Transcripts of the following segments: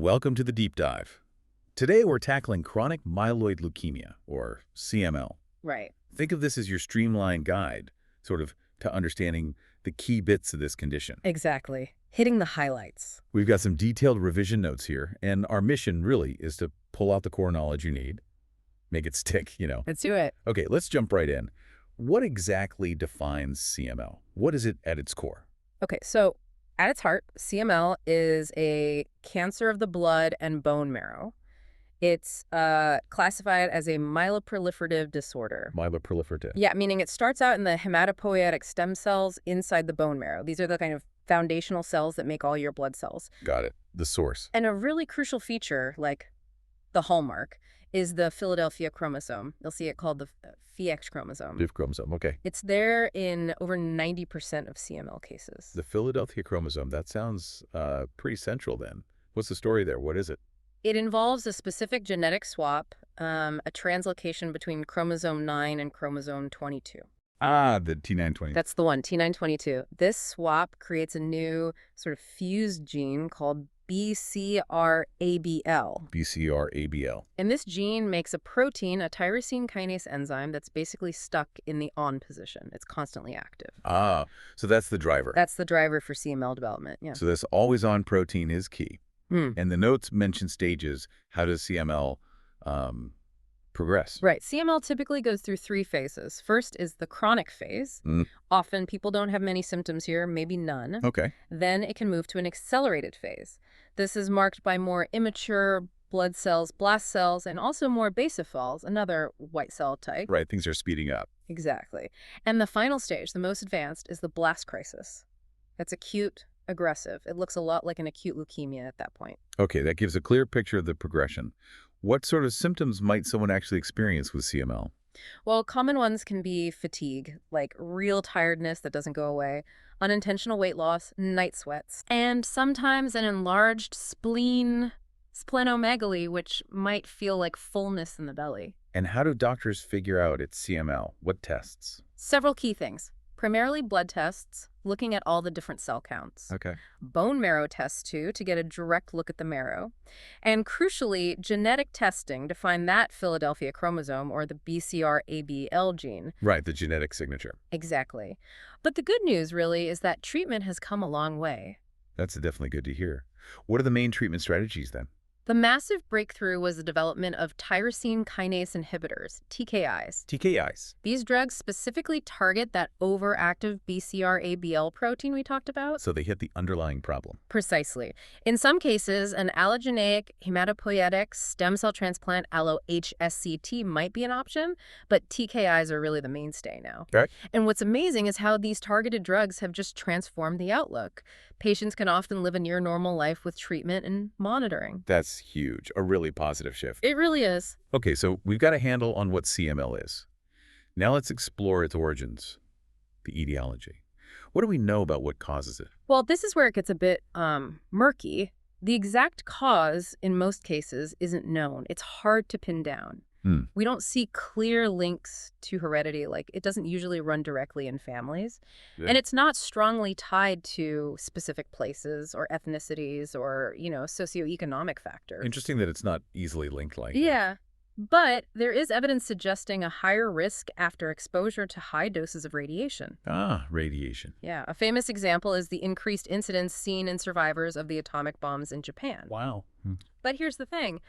Welcome to the deep dive. Today we're tackling chronic myeloid leukemia, or CML. Right. Think of this as your streamlined guide, sort of, to understanding the key bits of this condition. Exactly. Hitting the highlights. We've got some detailed revision notes here, and our mission really is to pull out the core knowledge you need, make it stick, Let's do it. Okay, let's jump right in. What exactly defines CML? What is it at its core? Okay, so at its heart, CML is a cancer of the blood and bone marrow. It's classified as a myeloproliferative disorder. Myeloproliferative. Yeah, meaning it starts out in the hematopoietic stem cells inside the bone marrow. These are the kind of foundational cells that make all your blood cells. Got it. The source. And a really crucial feature, like the hallmark, is the Philadelphia chromosome. You'll see it called the PHX chromosome. PHX chromosome, okay. It's there in over 90% of CML cases. The Philadelphia chromosome, that sounds pretty central then. What's the story there? What is it? It involves a specific genetic swap, a translocation between chromosome 9 and chromosome 22. Ah, the T920. That's the one, T922. This swap creates a new sort of fused gene called BCR-ABL. BCR-ABL. And this gene makes a protein, a tyrosine kinase enzyme, that's basically stuck in the on position. It's constantly active. Ah, so that's the driver. That's the driver for CML development, yeah. So this always-on protein is key. Hmm. And the notes mention stages. How does CML progress? Right. CML typically goes through 3 phases. First is the chronic phase. Often people don't have many symptoms here, maybe none. Okay. Then it can move to an accelerated phase. This is marked by more immature blood cells, blast cells, and also more basophils, another white cell type. Right, things are speeding up. Exactly. And the final stage, the most advanced, is the blast crisis. That's acute, aggressive. It looks a lot like an acute leukemia at that point. Okay, that gives a clear picture of the progression. What sort of symptoms might someone actually experience with CML? Well, common ones can be fatigue, like real tiredness that doesn't go away, unintentional weight loss, night sweats, and sometimes an enlarged spleen, splenomegaly, which might feel like fullness in the belly. And how do doctors figure out it's CML? What tests? Several key things. Primarily blood tests, looking at all the different cell counts. Okay. Bone marrow tests, too, to get a direct look at the marrow. And crucially, genetic testing to find that Philadelphia chromosome, or the BCR-ABL gene. Right, the genetic signature. Exactly. But the good news, really, is that treatment has come a long way. That's definitely good to hear. What are the main treatment strategies then? The massive breakthrough was the development of tyrosine kinase inhibitors, TKIs. TKIs. These drugs specifically target that overactive BCR-ABL protein we talked about. So they hit the underlying problem. Precisely. In some cases, an allogeneic hematopoietic stem cell transplant, allo-HSCT, might be an option, but TKIs are really the mainstay now. Okay. And what's amazing is how these targeted drugs have just transformed the outlook. Patients can often live a near normal life with treatment and monitoring. That's huge. A really positive shift. It really is. Okay, so we've got a handle on what CML is. Now let's explore its origins, the etiology. What do we know about what causes it? Well, this is where it gets a bit murky. The exact cause, in most cases, isn't known. It's hard to pin down. We don't see clear links to heredity. Like, it doesn't usually run directly in families. Yeah. And it's not strongly tied to specific places or ethnicities or, socioeconomic factors. Interesting that it's not easily linked like that. Yeah. But there is evidence suggesting a higher risk after exposure to high doses of radiation. Ah, radiation. Yeah. A famous example is the increased incidence seen in survivors of the atomic bombs in Japan. Wow. But here's the thing.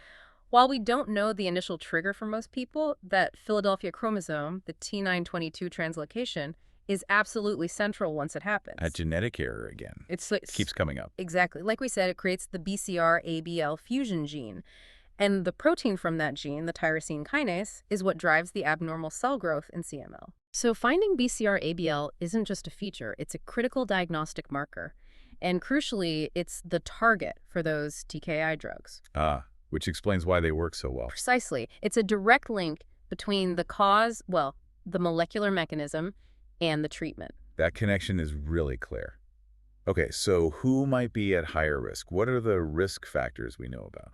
While we don't know the initial trigger for most people, that Philadelphia chromosome, the T922 translocation, is absolutely central once it happens. A genetic error again. It keeps coming up. Exactly. Like we said, it creates the BCR-ABL fusion gene. And the protein from that gene, the tyrosine kinase, is what drives the abnormal cell growth in CML. So finding BCR-ABL isn't just a feature, it's a critical diagnostic marker. And crucially, it's the target for those TKI drugs. Ah, which explains why they work so well. Precisely. It's a direct link between the cause, the molecular mechanism, and the treatment. That connection is really clear. Okay, so who might be at higher risk? What are the risk factors we know about?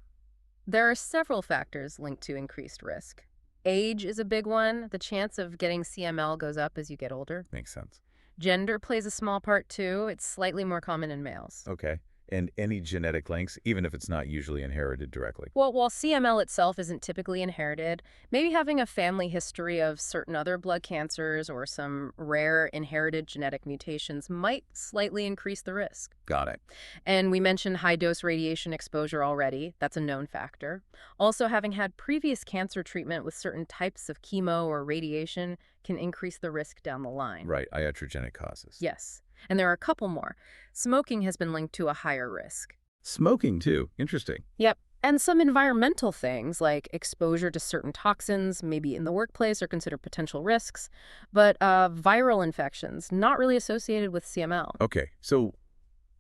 There are several factors linked to increased risk. Age is a big one. The chance of getting CML goes up as you get older. Makes sense. Gender plays a small part too. It's slightly more common in males. Okay. And any genetic links, even if it's not usually inherited directly. Well, while CML itself isn't typically inherited, maybe having a family history of certain other blood cancers or some rare inherited genetic mutations might slightly increase the risk. Got it. And we mentioned high-dose radiation exposure already. That's a known factor. Also, having had previous cancer treatment with certain types of chemo or radiation can increase the risk down the line. Right, iatrogenic causes. Yes. And there are a couple more. Smoking has been linked to a higher risk. Smoking, too. Interesting. Yep. And some environmental things like exposure to certain toxins, maybe in the workplace, are considered potential risks. But viral infections, not really associated with CML. Okay, so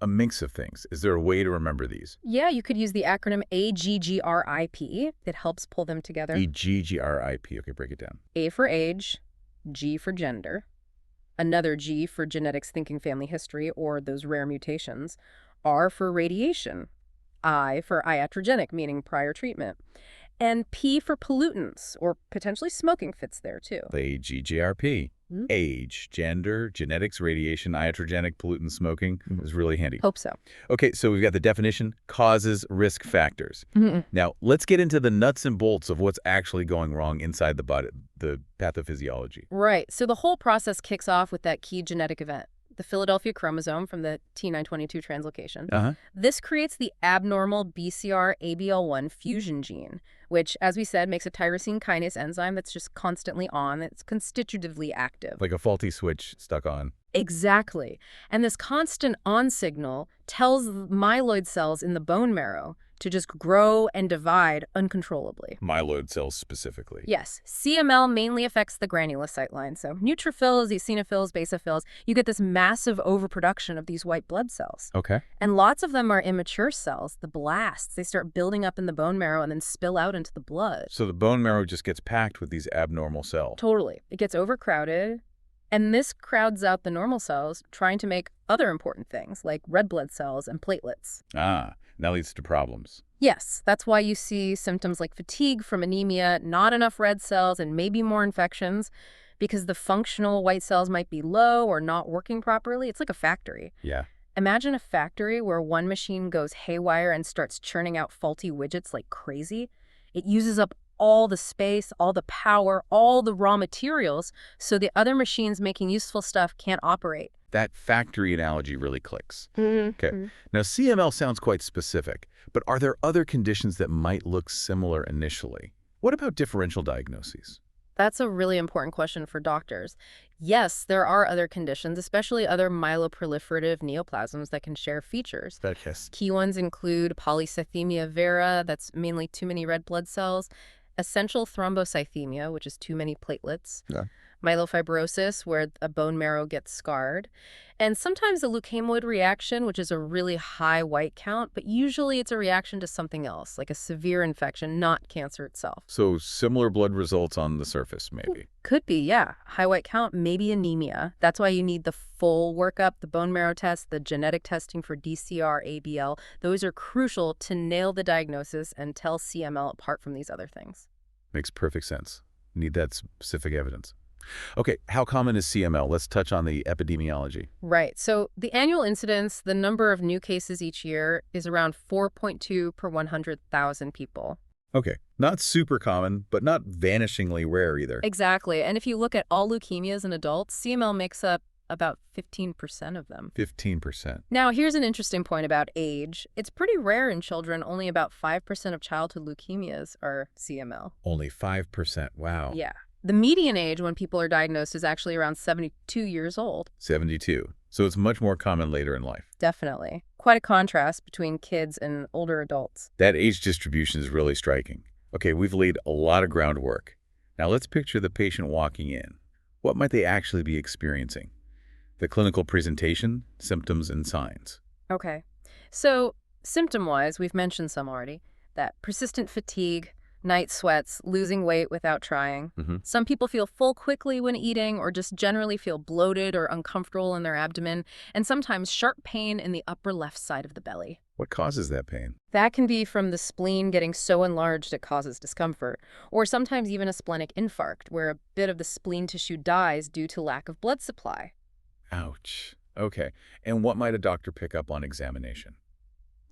a mix of things. Is there a way to remember these? Yeah, you could use the acronym AGGRIP. It helps pull them together. AGGRIP. Okay, break it down. A for age, G for gender, another G for genetics, thinking, family history, or those rare mutations, R for radiation, I for iatrogenic, meaning prior treatment, and P for pollutants, or potentially smoking fits there too. AGGRP. Age, gender, genetics, radiation, iatrogenic, pollutant, smoking is really handy. Hope so. Okay, so we've got the definition, causes, risk factors. Now, let's get into the nuts and bolts of what's actually going wrong inside the body, the pathophysiology. Right. So the whole process kicks off with that key genetic event, the Philadelphia chromosome from the T922 translocation. This creates the abnormal BCR-ABL1 fusion gene, which, as we said, makes a tyrosine kinase enzyme that's just constantly on. It's constitutively active. Like a faulty switch stuck on. Exactly. And this constant on signal tells myeloid cells in the bone marrow to just grow and divide uncontrollably. Myeloid cells specifically. Yes. CML mainly affects the granulocyte line. So neutrophils, eosinophils, basophils, you get this massive overproduction of these white blood cells. Okay. And lots of them are immature cells, the blasts. They start building up in the bone marrow and then spill out into the blood. So the bone marrow just gets packed with these abnormal cells. Totally. It gets overcrowded. And this crowds out the normal cells, trying to make other important things like red blood cells and platelets. That leads to problems. Yes, that's why you see symptoms like fatigue from anemia, not enough red cells, and maybe more infections, because the functional white cells might be low or not working properly. It's like a factory. Yeah. Imagine a factory where one machine goes haywire and starts churning out faulty widgets like crazy. It uses up all the space, all the power, all the raw materials, so the other machines making useful stuff can't operate. That factory analogy really clicks. Okay. Now, CML sounds quite specific, but are there other conditions that might look similar initially? What about differential diagnoses? That's a really important question for doctors. Yes, there are other conditions, especially other myeloproliferative neoplasms that can share features. Key ones include polycythemia vera, that's mainly too many red blood cells, essential thrombocythemia, which is too many platelets, myelofibrosis, where a bone marrow gets scarred, and sometimes a leukemoid reaction, which is a really high white count, but usually it's a reaction to something else, like a severe infection, not cancer itself. So similar blood results on the surface, maybe. Could be, yeah. High white count, maybe anemia. That's why you need the full workup, the bone marrow test, the genetic testing for BCR-ABL. Those are crucial to nail the diagnosis and tell CML apart from these other things. Makes perfect sense. Need that specific evidence. Okay, how common is CML? Let's touch on the epidemiology. Right. So the annual incidence, the number of new cases each year, is around 4.2 per 100,000 people. Okay, not super common, but not vanishingly rare either. Exactly. And if you look at all leukemias in adults, CML makes up about 15% of them. 15%. Now, here's an interesting point about age. It's pretty rare in children. Only about 5% of childhood leukemias are CML. Only 5%. Wow. Yeah. The median age when people are diagnosed is actually around 72 years old. 72. So it's much more common later in life. Definitely. Quite a contrast between kids and older adults. That age distribution is really striking. Okay, we've laid a lot of groundwork. Now let's picture the patient walking in. What might they actually be experiencing? The clinical presentation, symptoms, and signs. Okay. So symptom-wise, we've mentioned some already. That persistent fatigue, night sweats, losing weight without trying. Some people feel full quickly when eating or just generally feel bloated or uncomfortable in their abdomen, and sometimes sharp pain in the upper left side of the belly. What causes that pain? That can be from the spleen getting so enlarged it causes discomfort, or sometimes even a splenic infarct, where a bit of the spleen tissue dies due to lack of blood supply. Ouch. Okay. And what might a doctor pick up on examination?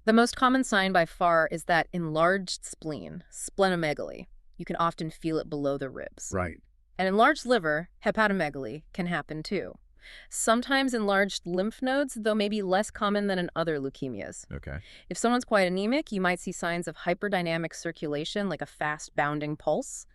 The most common sign by far is that enlarged spleen, splenomegaly. You can often feel it below the ribs. Right. An enlarged liver, hepatomegaly, can happen too. Sometimes enlarged lymph nodes, though maybe less common than in other leukemias. Okay. If someone's quite anemic, you might see signs of hyperdynamic circulation, like a fast bounding pulse.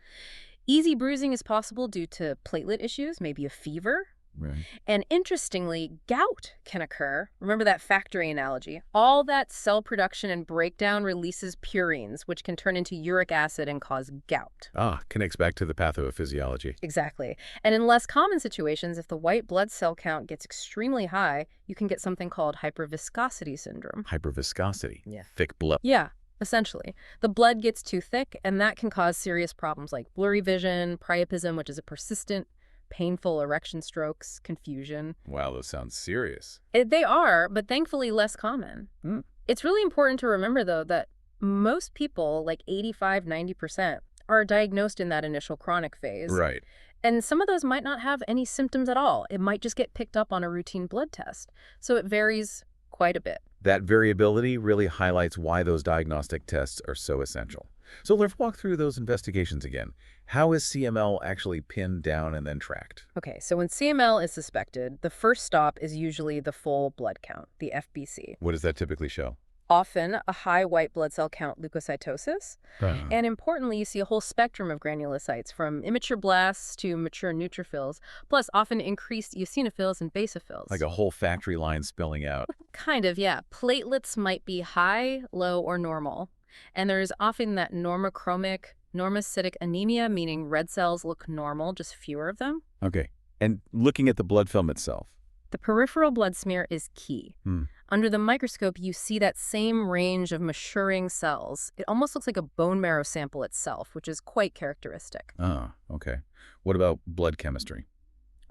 Easy bruising is possible due to platelet issues, maybe a fever. Right. And interestingly, gout can occur. Remember that factory analogy? All that cell production and breakdown releases purines, which can turn into uric acid and cause gout. Ah, connects back to the pathophysiology. Exactly. And in less common situations, if the white blood cell count gets extremely high, you can get something called hyperviscosity syndrome. Hyperviscosity. Yeah. Thick blood. Yeah, essentially. The blood gets too thick, and that can cause serious problems like blurry vision, priapism, which is a persistent, painful erection strokes, confusion. Wow, those sound serious. They are, but thankfully less common. Hmm. It's really important to remember, though, that most people, like 85–90%, are diagnosed in that initial chronic phase. Right. And some of those might not have any symptoms at all. It might just get picked up on a routine blood test. So it varies quite a bit. That variability really highlights why those diagnostic tests are so essential. So let's walk through those investigations again. How is CML actually pinned down and then tracked? Okay, so when CML is suspected, the first stop is usually the full blood count, the FBC. What does that typically show? Often a high white blood cell count leukocytosis. And importantly, you see a whole spectrum of granulocytes, from immature blasts to mature neutrophils, plus often increased eosinophils and basophils. Like a whole factory line spilling out. Kind of, yeah. Platelets might be high, low, or normal. And there's often that normochromic, normocytic anemia, meaning red cells look normal, just fewer of them. Okay. And looking at the blood film itself. The peripheral blood smear is key. Under the microscope, you see that same range of maturing cells. It almost looks like a bone marrow sample itself, which is quite characteristic. Ah, okay. What about blood chemistry?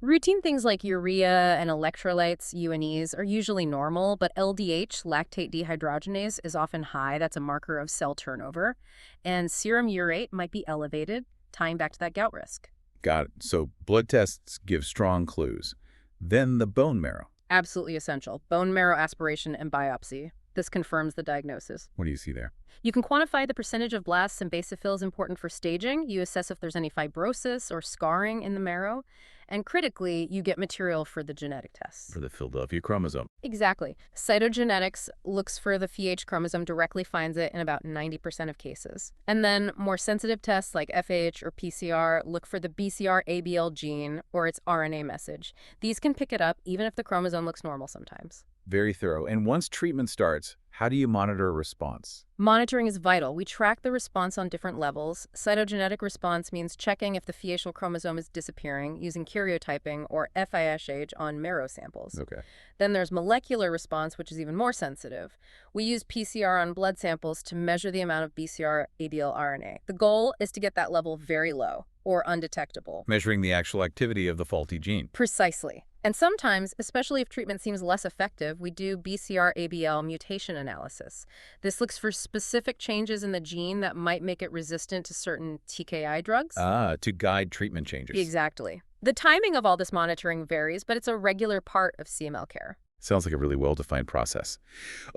Routine things like urea and electrolytes, UNEs, are usually normal, but LDH, lactate dehydrogenase, is often high. That's a marker of cell turnover. And serum urate might be elevated, tying back to that gout risk. Got it. So blood tests give strong clues. Then the bone marrow. Absolutely essential. Bone marrow aspiration and biopsy. This confirms the diagnosis. What do you see there? You can quantify the percentage of blasts and basophils important for staging. You assess if there's any fibrosis or scarring in the marrow. And critically, you get material for the genetic tests. For the Philadelphia chromosome. Exactly. Cytogenetics looks for the FH chromosome, directly finds it in about 90% of cases. And then more sensitive tests like FAH or PCR look for the BCR-ABL gene or its RNA message. These can pick it up even if the chromosome looks normal sometimes. Very thorough. And once treatment starts, how do you monitor a response? Monitoring is vital. We track the response on different levels. Cytogenetic response means checking if the FH chromosome is disappearing using karyotyping or FISH on marrow samples. Okay. Then there's molecular response, which is even more sensitive. We use PCR on blood samples to measure the amount of BCR-ABL RNA. The goal is to get that level very low or undetectable. Measuring the actual activity of the faulty gene. Precisely. And sometimes, especially if treatment seems less effective, we do BCR-ABL mutation analysis. This looks for specific changes in the gene that might make it resistant to certain TKI drugs. To guide treatment changes. Exactly. The timing of all this monitoring varies, but it's a regular part of CML care. Sounds like a really well-defined process.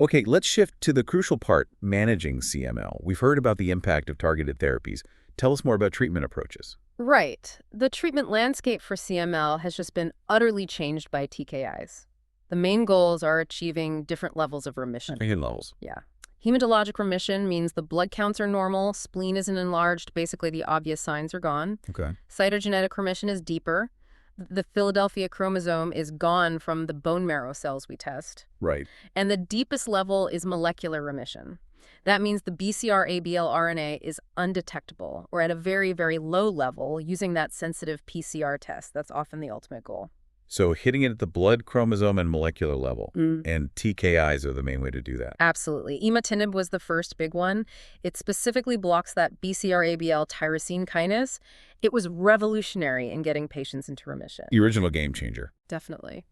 Okay, let's shift to the crucial part, managing CML. We've heard about the impact of targeted therapies. Tell us more about treatment approaches. Right. The treatment landscape for CML has just been utterly changed by TKIs. The main goals are achieving different levels of remission. Levels. Yeah. Hematologic remission means the blood counts are normal, spleen isn't enlarged, basically the obvious signs are gone. Okay. Cytogenetic remission is deeper. The Philadelphia chromosome is gone from the bone marrow cells we test. Right. And the deepest level is molecular remission. That means the BCR-ABL RNA is undetectable or at a very, very low level using that sensitive PCR test. That's often the ultimate goal. So hitting it at the blood, chromosome, and molecular level. And TKIs are the main way to do that. Absolutely. Imatinib was the first big one. It specifically blocks that BCR-ABL tyrosine kinase. It was revolutionary in getting patients into remission. The original game changer. Definitely.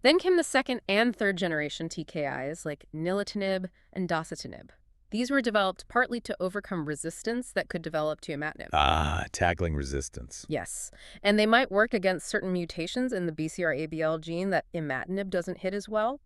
Then came the second and third generation TKIs like nilotinib and dasatinib. These were developed partly to overcome resistance that could develop to imatinib. Tackling resistance. Yes. And they might work against certain mutations in the BCR-ABL gene that imatinib doesn't hit as well.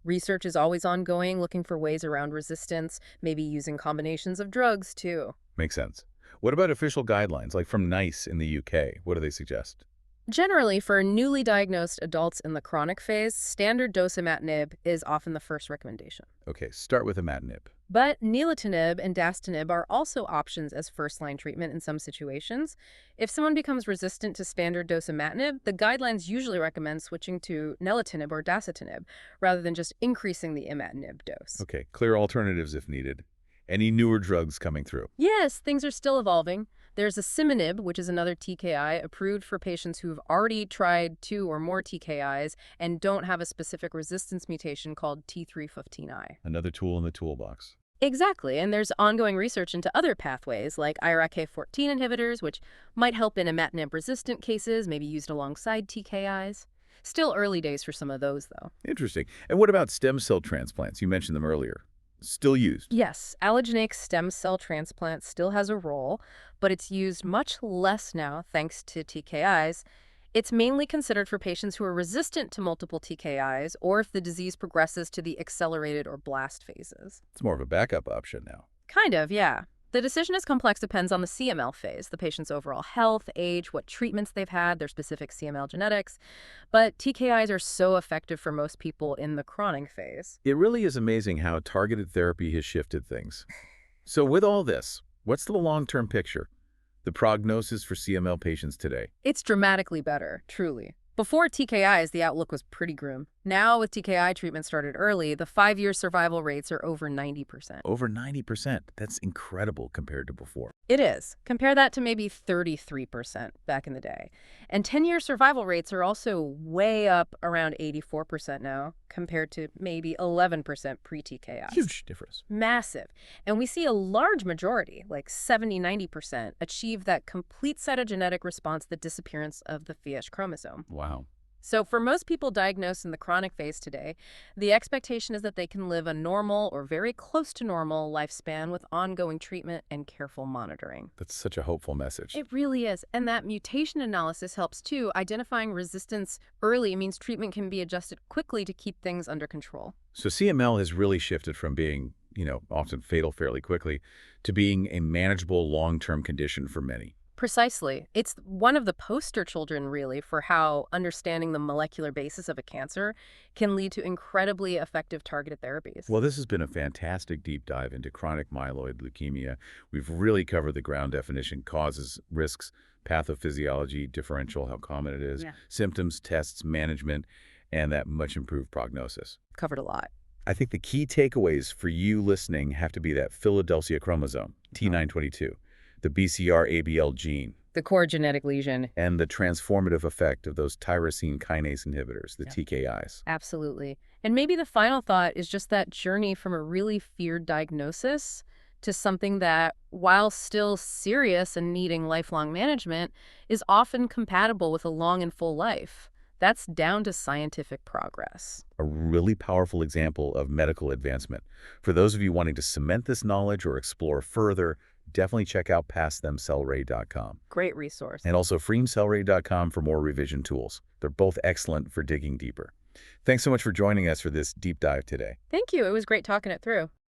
Research is always ongoing, looking for ways around resistance, maybe using combinations of drugs, too. Makes sense. What about official guidelines, like from NICE in the UK? What do they suggest? Generally, for newly diagnosed adults in the chronic phase, standard dose imatinib is often the first recommendation. Okay, start with imatinib. But nilotinib and dasatinib are also options as first-line treatment in some situations. If someone becomes resistant to standard dose imatinib, the guidelines usually recommend switching to nelatinib or dasatinib, rather than just increasing the imatinib dose. Okay, clear alternatives if needed. Any newer drugs coming through? Yes, things are still evolving. There's asciminib, which is another TKI, approved for patients who've already tried 2 or more TKIs and don't have a specific resistance mutation called T315I. Another tool in the toolbox. Exactly, and there's ongoing research into other pathways like IRAK14 inhibitors, which might help in imatinib-resistant cases, maybe used alongside TKIs. Still early days for some of those, though. Interesting. And what about stem cell transplants? You mentioned them earlier. Still used? Yes, allogeneic stem cell transplant still has a role, but it's used much less now thanks to TKIs. It's mainly considered for patients who are resistant to multiple TKIs or if the disease progresses to the accelerated or blast phases. It's more of a backup option now. Kind of, yeah. The decision is complex, depends on the CML phase, the patient's overall health, age, what treatments they've had, their specific CML genetics. But TKIs are so effective for most people in the chronic phase. It really is amazing how targeted therapy has shifted things. So with all this, what's the long-term picture? The prognosis for CML patients today? It's dramatically better, truly. Before TKIs, the outlook was pretty grim. Now, with TKI treatment started early, the 5-year survival rates are over 90%. Over 90%. That's incredible compared to before. It is. Compare that to maybe 33% back in the day. And 10-year survival rates are also way up around 84% now, compared to maybe 11% pre-TKI. Huge difference. Massive. And we see a large majority, like 70–90%, achieve that complete cytogenetic response, the disappearance of the FISH chromosome. Wow. So for most people diagnosed in the chronic phase today, the expectation is that they can live a normal or very close to normal lifespan with ongoing treatment and careful monitoring. That's such a hopeful message. It really is. And that mutation analysis helps too. Identifying resistance early means treatment can be adjusted quickly to keep things under control. So CML has really shifted from being, often fatal fairly quickly, to being a manageable long-term condition for many. Precisely. It's one of the poster children, really, for how understanding the molecular basis of a cancer can lead to incredibly effective targeted therapies. Well, this has been a fantastic deep dive into chronic myeloid leukemia. We've really covered the ground definition, causes, risks, pathophysiology, differential, how common it is, symptoms, tests, management, and that much improved prognosis. Covered a lot. I think the key takeaways for you listening have to be that Philadelphia chromosome, T922. The BCR-ABL gene. The core genetic lesion. And the transformative effect of those tyrosine kinase inhibitors, the TKIs. Absolutely. And maybe the final thought is just that journey from a really feared diagnosis to something that, while still serious and needing lifelong management, is often compatible with a long and full life. That's down to scientific progress. A really powerful example of medical advancement. For those of you wanting to cement this knowledge or explore further, definitely check out PassThemCellRay.com. Great resource. And also FreeCellRay.com for more revision tools. They're both excellent for digging deeper. Thanks so much for joining us for this deep dive today. Thank you. It was great talking it through.